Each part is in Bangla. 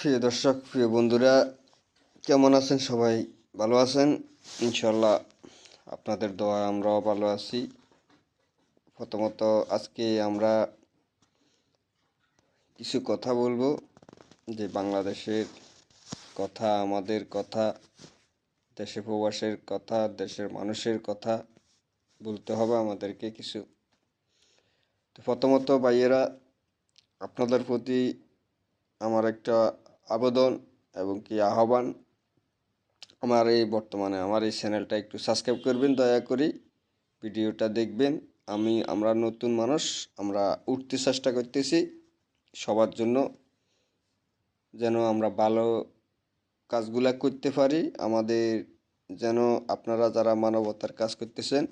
প্রিয় দর্শক, প্রিয় বন্ধুরা, কেমন আছেন? সবাই ভালো আছেন ইনশাল্লাহ। আপনাদের দোয়া আমরাও ভালো আছি। প্রথমত আজকে আমরা কিছু কথা বলবো, যে বাংলাদেশের কথা, আমাদের কথা, দেশে প্রবাসের কথা, দেশের মানুষের কথা বলতে হবে আমাদেরকে কিছু। তো প্রথমত ভাইয়েরা, আপনাদের প্রতি আমার একটা আবেদন এবং কি আহ্বান, আমার এই চ্যানেলটা একটু সাবস্ক্রাইব করবেন দয়া করে, ভিডিওটা দেখবেন। আমরা নতুন মানুষ, আমরা উঠতে চেষ্টা করতেছি সবার জন্য, যেন আমরা ভালো কাজগুলা করতে পারি। আমাদের যেন আপনারা যারা মানবতার কাজ করতেছেন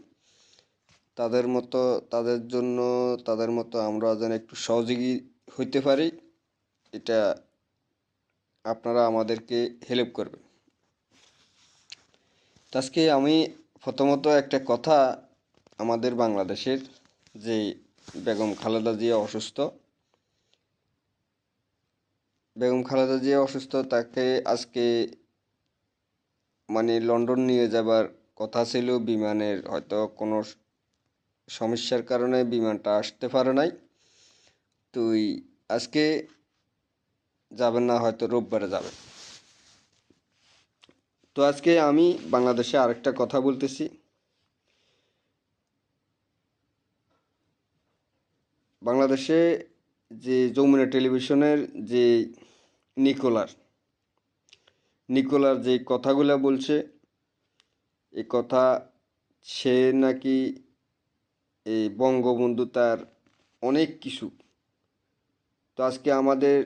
তাদের মতো আমরা যেন একটু সহযোগী হইতে পারি, এটা আপনারা আমাদেরকে হেল্প করবেন। আজকে আমি প্রথমত একটা কথা, আমাদের বাংলাদেশের যে বেগম খালেদা জিয়া অসুস্থ, তাকে আজকে লন্ডন নিয়ে যাবার কথা ছিল। বিমানের হয়তো কোনো সমস্যার কারণে বিমানটা আসতে পারে নাই। তুই আজকে যাবেন না, হয়তো রোববারে যাবেন। তো আজকে আমি বাংলাদেশে আরেকটা কথা বলতেছি। বাংলাদেশে যে যমুনা টেলিভিশনের যে নিকোলার যে কথাগুলা বলছে, এই কথা, সে নাকি এই বঙ্গবন্ধু তার অনেক কিছু। তো আজকে আমাদের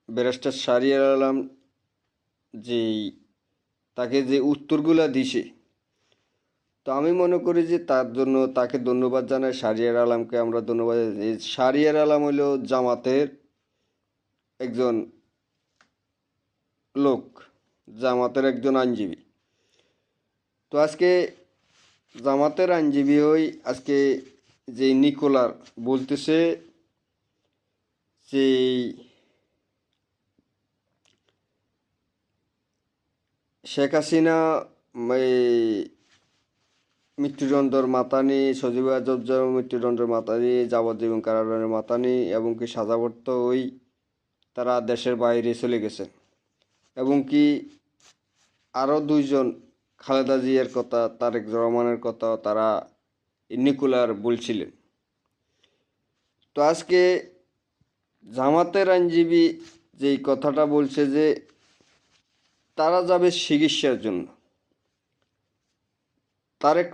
ব্যারিস্টার শাহরিয়ার আলম যেই তাকে যে উত্তরগুলা দিছে, তো আমি মনে করি যে তার জন্য তাকে ধন্যবাদ জানাই। শাহরিয়ার আলমকে আমরা ধন্যবাদ। শাহরিয়ার আলম হইল জামাতের একজন লোক, জামাতের একজন আইনজীবী। তো আজকে জামাতের আইনজীবী হই আজকে যে নিকোলার বলতেছে যে শেখ হাসিনা মৃত্যুদণ্ডের মাতানি, সজীব মৃত্যুদণ্ডের মাতানি, যাবজ্জীবন কারাদণ্ডের মাতানি এবং কি সাজাপ্রাপ্ত ওই তারা দেশের বাইরে চলে গেছে। এবং কি আরও দুইজন, খালেদা জিয়ার কথা, তারেক রহমানের কথা তারা নিকোলার বলছিলেন। তো আজকে জামাতের আইনজীবী যেই কথাটা বলছে যে তারা যাবে চিকিৎসার জন্য। তারেক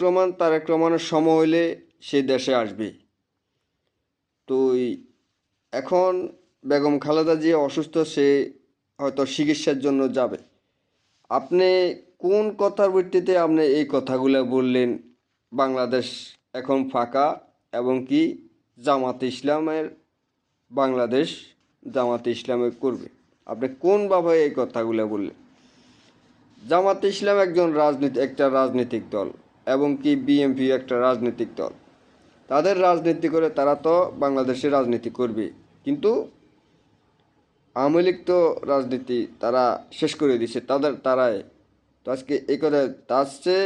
রহমানের সময় হইলে সে দেশে আসবে। তো এখন বেগম খালেদা জিয়া অসুস্থ, সে হয়তো চিকিৎসার জন্য যাবে। আপনি কোন কথার ভিত্তিতে আপনি এই কথাগুলো বললেন? বাংলাদেশ এখন ফাঁকা এবং কি বাংলাদেশ জামাতে ইসলামে করবে। আপনি কোনভাবে এই কথাগুলো বললেন? জামাতে ইসলাম একটা রাজনৈতিক দল এবং কি বিএনপি একটা রাজনৈতিক দল। তাদের রাজনীতি করে তারা তো বাংলাদেশে রাজনীতি করবে, কিন্তু আওয়ামী লীগ তো রাজনীতি তারা শেষ করে দিছে তারাই। তো আজকে এই কথা, তার চেয়ে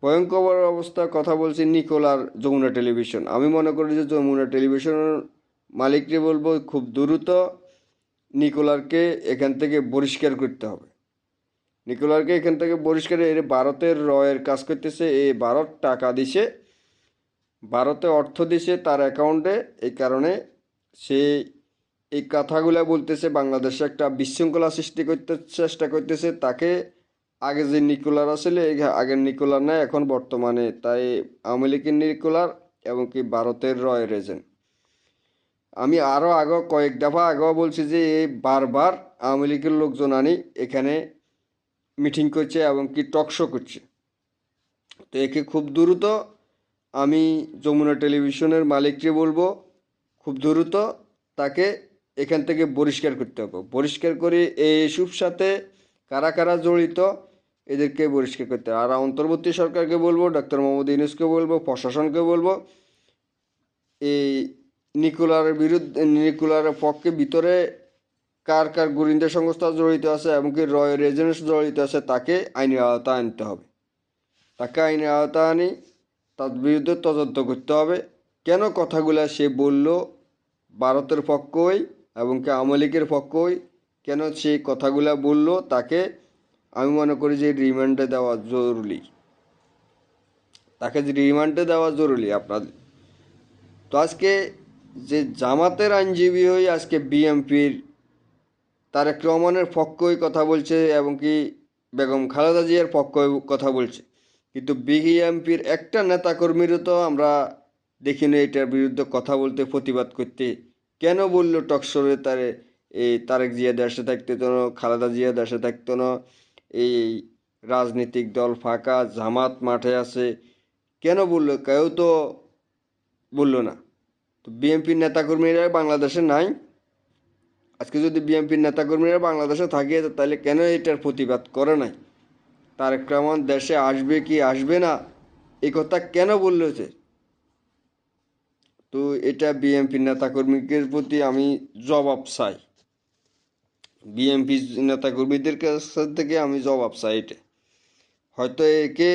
ভয়ঙ্কর অবস্থার কথা বলছি নিকোলার যমুনা টেলিভিশন। আমি মনে করি যে যমুনা টেলিভিশনের মালিককে বলবো খুব দ্রুত নিকোলারকে এখান থেকে বহিষ্কার করতে হবে। নিকোলারকে এখান থেকে বহিষ্কার, এর ভারতের রয়ের কাজ করতেছে। এই ভারত টাকা দিছে, ভারতে অর্থ দিছে তার অ্যাকাউন্টে, এই কারণে সে এই কথাগুলো বলতেছে। বাংলাদেশে একটা বিশৃঙ্খলা সৃষ্টি করতে চেষ্টা করতেছে। তাকে আগে যে নিকোলার আসলে আগের নিকোলার নাই, এখন বর্তমানে তাই আওয়ামী লীগের নিকোলার এবং কি ভারতের রয়ের এজেন্ট। আমি আরও কয়েক দফা আগেও বলছি যে এই বারবার আওয়ামী লীগের লোকজন আনি এখানে মিটিং করছে এবং কি টকশো করছে। তো একে খুব দ্রুত আমি যমুনা টেলিভিশনের মালিককে বলবো খুব দ্রুত তাকে এখান থেকে বহিষ্কার করতে হবে। বহিষ্কার করে এই ইস্যুর সাথে কারা কারা জড়িত এদেরকে বহিষ্কার করতে হবে। আর অন্তর্বর্তী সরকারকে বলবো, ডক্টর মোহাম্মদ ইউনূসকে বলবো, প্রশাসনকে বলবো এই নিকোলারের পক্ষে ভিতরে কার কার গোয়েন্দা সংস্থা জড়িত আছে এমনকি রয়্যাল এজেন্টস জড়িত আছে তাকে আইনের আওতায় আনতে হবে। তাকে আইনের আওতায় আনি তার বিরুদ্ধে তদন্ত করতে হবে। কেন কথাগুলা সে বলল ভারতের পক্ষই এবং কি আওয়ামী লীগের পক্ষই, কেন সে কথাগুলা বলল, তাকে আমি মনে করি যে রিমান্ডে দেওয়া জরুরি। তাকে যে রিমান্ডে দেওয়া জরুরি আপনাদের। তো আজকে যে জামাতের আইনজীবী হয়ে আজকে বিএনপির তারেক রহমানের পক্ষই কথা বলছে এবং কি বেগম খালেদা জিয়ার পক্ষই কথা বলছে, কিন্তু বিএনপির একটা নেতাকর্মীরও তো আমরা দেখিনি এটার বিরুদ্ধে কথা বলতে, প্রতিবাদ করতে। কেন বললো টকশোরে এই তারেক জিয়া দেশে থাকতে তো না, খালেদা জিয়া দেশে থাকতো না, এই রাজনৈতিক দল ফাঁকা, জামাত মাঠে আছে, কেন বললো? কেউ তো বললো না। তো বিএনপির নেতাকর্মীরা বাংলাদেশে নাই। আজকে যদি বিএনপির নেতাকর্মীরা বাংলাদেশে থাকে তাহলে কেন এটার প্রতিবাদ করে নাই? তারেক রহমান দেশে আসবে কি আসবে না এই কথা কেন বললেছে? তো এটা বিএনপির নেতাকর্মীদের প্রতি আমি জবাব চাই, বিএনপি নেতাকর্মীদের কাছ থেকে আমি জবাব চাই। এটা হয়তো একে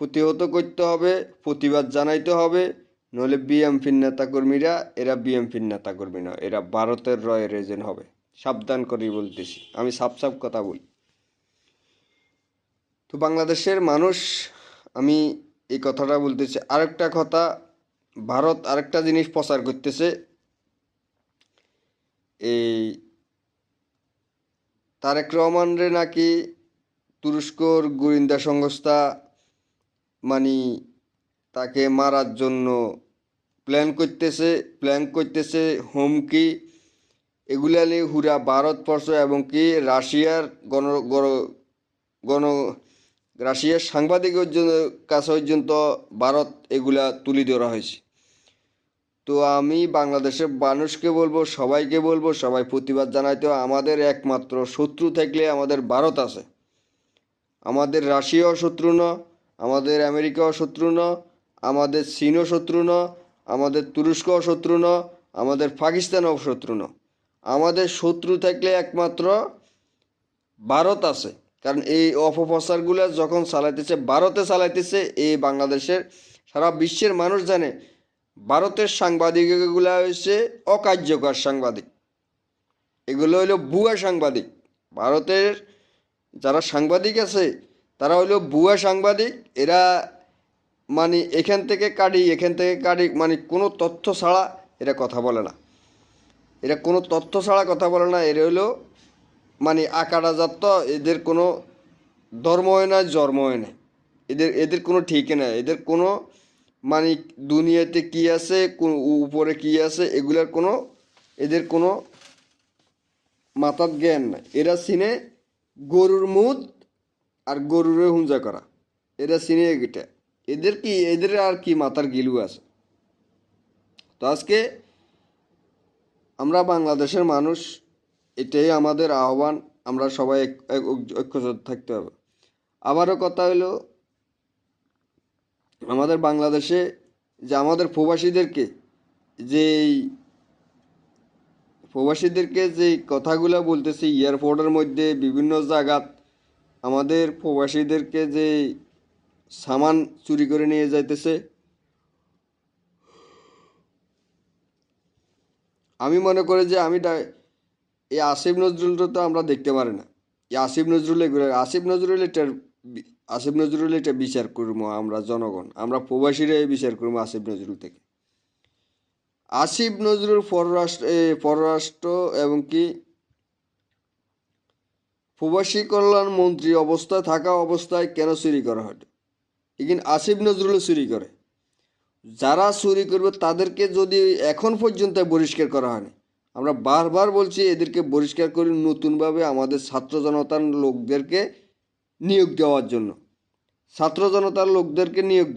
প্রতিহত করতে হবে, প্রতিবাদ জানাইতে হবে, নইলে বিএনপির নেতাকর্মীরা এরা বিএনপির নেতাকর্মী নয়, এরা ভারতের রয়্যাল এজেন্ট হবে। সাবধান করেই বলতেছি, আমি সাফ সাফ কথা বলি। তো বাংলাদেশের মানুষ, আমি এই কথাটা বলতেছি। আরেকটা কথা, ভারত আরেকটা জিনিস প্রচার করতেছে, এই তারেক রহমানরে নাকি তুরস্কর গোয়েন্দা সংস্থা মানে তাকে মারার জন্য প্ল্যান করতেছে, হুমকি এগুলা নিয়ে হুরা ভারতবর্ষ এবং কি রাশিয়ার গণ রাশিয়ার সাংবাদিকের কাছে পর্যন্ত ভারত এগুলা তুলে ধরা হয়েছে। তো আমি বাংলাদেশের মানুষকে বলবো, সবাইকে বলবো, সবাই প্রতিবাদ জানাইতে। আমাদের একমাত্র শত্রু থাকলে আমাদের ভারত আছে। আমাদের রাশিয়াও শত্রু না, আমাদের আমেরিকাও শত্রু না, আমাদের চীনও শত্রু না, আমাদের তুরস্কও শত্রু না, আমাদের পাকিস্তানও শত্রু না। আমাদের শত্রু থাকলে একমাত্র ভারত আছে। কারণ এই অপপ্রচারগুলো যখন চালাইতেছে ভারতে চালাইতেছে, এই বাংলাদেশের সারা বিশ্বের মানুষ জানে ভারতের সাংবাদিকগুলো হচ্ছে অকার্যকর সাংবাদিক, এগুলো হইল ভুয়া সাংবাদিক। ভারতের যারা সাংবাদিক আছে তারা হইল ভুয়া সাংবাদিক। এরা মানে এখান থেকে কাটি মানে কোনো তথ্য ছাড়া এরা কথা বলে না, এরা কোনো তথ্য ছাড়া কথা বলে না। এরা হইল মানে আকাটা জাত, এদের কোনো ধর্ম হয় না, জন্ম হয় না, এদের কোনো ঠিকই নাই, এদের কোনো মানে দুনিয়াতে কি আছে, কোন উপরে কি আছে এগুলার কোনো এদের কোনো মাথার জ্ঞান নাই। এরা চিনে গরুর মুদ আর গরুরে হুঁজা করা, এরা চিনে এটা। এদের আর কি মাথার গিলু আছে? তো আজকে আমরা বাংলাদেশের মানুষ, এটাই আমাদের আহ্বান, আমরা সবাই ঐক্যবদ্ধ থাকতে হবে। আবারও কথা হলো, আমাদের বাংলাদেশে যে আমাদের প্রবাসীদেরকে যে কথাগুলো বলতেছে এয়ারপোর্টের মধ্যে বিভিন্ন জায়গাত আমাদের প্রবাসীদেরকে যে সামান চুরি করে নিয়ে যাইতেছে, আমি মনে করি যে এই আসিফ নজরুলটা তো আমরা দেখতে পারি না। এই আসিফ নজরুল এটা বিচার করবো আমরা জনগণ, আমরা প্রবাসীরা বিচার করবো আসিফ নজরুল থেকে। আসিফ নজরুল পররাষ্ট্র এবং কি প্রবাসী কল্যাণ মন্ত্রী অবস্থায় থাকা অবস্থায় কেন চুরি করা হয়? এখানে আসিফ নজরুলও চুরি করে। যারা চুরি করবে তাদেরকে যদি এখন পর্যন্ত বহিষ্কার করা হয়নি, আমরা বারবার বলছি এদেরকে বহিষ্কার করে নতুনভাবে আমাদের ছাত্র জনতার লোকদেরকে নিয়োগ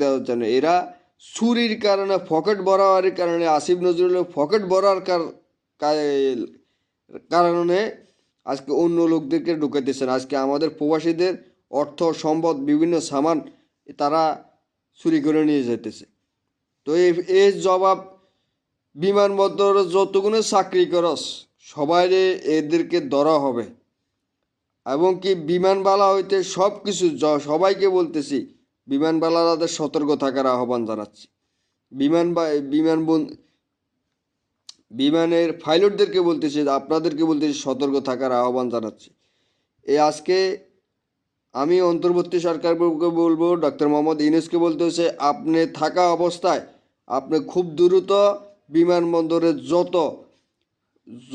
দেওয়ার জন্য, এরা চুরির কারণে, পকেট ভরাওয়ার কারণে, আসিফ নজরুলের পকেট ভরার কারণে আজকে অন্য লোকদেরকে ঢুকাইতেছেন। আজকে আমাদের প্রবাসীদের অর্থ সম্পদ বিভিন্ন সামান তারা চুরি করে নিয়ে যেতেছে। তো এই জবাব বিমানবন্দরে যতগুলো চাকরি করস সবাই এদেরকে ধরা হবে। এবং কি বিমানবালা হইতে সব কিছু সবাইকে বলতেছি, বিমানবালাদের সতর্ক থাকার আহ্বান জানাচ্ছি। বিমান বা বিমানের পাইলটদেরকে বলতেছি, আপনাদেরকে বলতেছি সতর্ক থাকার আহ্বান জানাচ্ছি। আজকে আমি অন্তর্বর্তী সরকারকে বলবো, ডক্টর মোহাম্মদ ইউনূসকে বলতে হচ্ছে, আপনি থাকা অবস্থায় আপনি খুব দ্রুত বিমানবন্দরে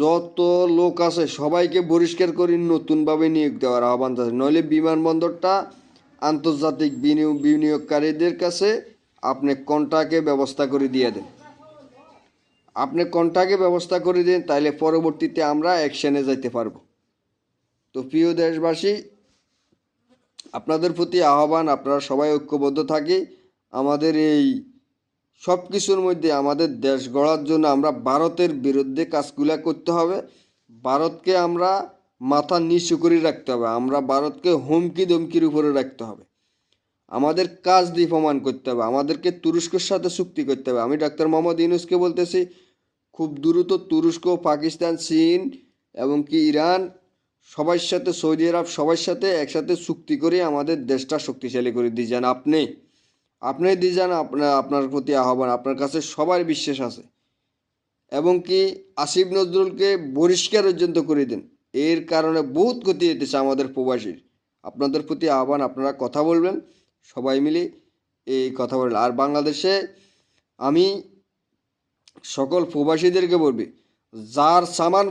যত লোক আছে সবাইকে বহিষ্কার করে নতুনভাবে নিয়োগ দেওয়ার আহ্বান জানাচ্ছি। নইলে বিমানবন্দরটা আন্তর্জাতিক বিনিয়োগকারীদের কাছে আপনি কন্ট্রাক্টে ব্যবস্থা করে দিয়ে দেন। আপনি কন্ট্রাক্টে ব্যবস্থা করে দিন, তাইলে পরবর্তীতে আমরা অ্যাকশনে যাইতে পারবো। তো প্রিয় দেশবাসী, আপনাদের প্রতি আহ্বান, আপনারা সবাই ঐক্যবদ্ধ থাকি। আমাদের এই সব কিছুর মধ্যে আমাদের দেশ গড়ার জন্য আমরা ভারতের বিরুদ্ধে কাজগুলা করতে হবে। ভারতকে আমরা মাথা নিচু করে রাখতে হবে, আমরা ভারতকে হুমকি ধমকির উপরে রাখতে হবে। আমাদের কাজ দিয়ে প্রমাণ করতে হবে, আমাদেরকে তুরস্কের সাথে চুক্তি করতে হবে। আমি ডক্টর মোহাম্মদ ইউনূসকে বলতেছি, খুব দ্রুত তুরস্ক, পাকিস্তান, চীন এবং কি ইরান সবার সাথে, সৌদি আরব সবার সাথে একসাথে চুক্তি করে আমাদের দেশটা শক্তিশালী করে দিয়ে যান। আপনি দিয়ে যান। আপনার প্রতি আহ্বান, আপনার কাছে সবার বিশ্বাস আছে। এবং কি আসিফ নজরুলকে বহিষ্কার পর্যন্ত করে দেন, এর কারণে বহুত ক্ষতি হতেছে আমাদের প্রবাসীর। আপনাদের প্রতি আহ্বান, আপনারা কথা বলবেন, সবাই মিলে এই কথা বলবেন। আর বাংলাদেশে আমি সকল প্রবাসীদেরকে বলবি, যার সামান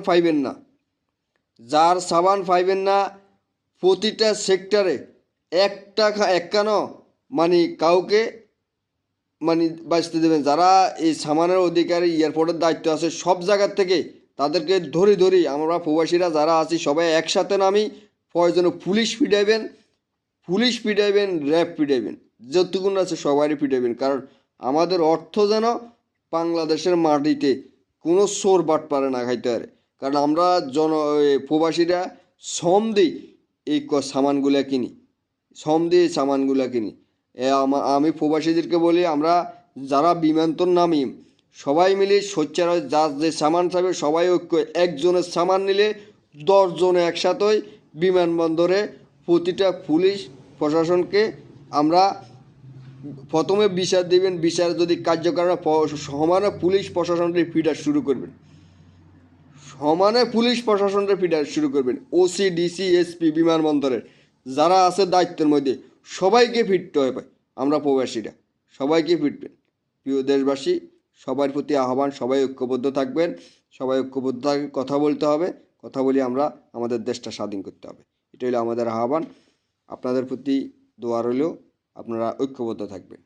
পাইবেন না, প্রতিটা সেক্টরে একখানো মানে কাউকে মানে বাঁচতে দেবেন। যারা এই সামানের অধিকারী, এয়ারপোর্টের দায়িত্ব আছে, সব জায়গার থেকে তাদেরকে ধরি আমরা প্রবাসীরা যারা আছি সবাই একসাথে নামি, প্রয়োজনে পুলিশ পিটাইবেন, র্যাব পিটাইবেন, যতটুকুন আছে সবারই পিটাইবেন। কারণ আমাদের অর্থ যেন বাংলাদেশের মাটিতে কোনো চোর বাট পারে না খাইতে পারে। কারণ আমরা প্রবাসীরা শ্রম দিই এই সামানগুলা কিনি। আমি প্রবাসীদেরকে বলি, আমরা যারা বিমানতর নামি সবাই মিলে সোচ্চার হয়, যার যে সামান চাইবে সবাই ঐক্য, একজনের সামান নিলে 10 জনে একসাথে বিমানবন্দরে প্রতিটা পুলিশ প্রশাসনকে আমরা প্রথমে বিচার দিবেন। বিচার যদি কার্যকর সমানে পুলিশ প্রশাসনকে ফিডার শুরু করবেন। ওসি, ডিসি, এসপি বিমানবন্দরের যারা আছে দায়িত্বের মধ্যে সবাইকে ফিরতে হবে। আমরা প্রবাসীরা সবাইকে ফিরবেন। প্রিয় দেশবাসী, সবার প্রতি আহ্বান, সবাই ঐক্যবদ্ধ থাকবেন, কথা বলতে হবে। কথা বলি আমরা আমাদের দেশটা স্বাধীন করতে হবে। এটা হলো আমাদের আহ্বান। আপনাদের প্রতি দোয়া রইল, আপনারা ঐক্যবদ্ধ থাকবেন।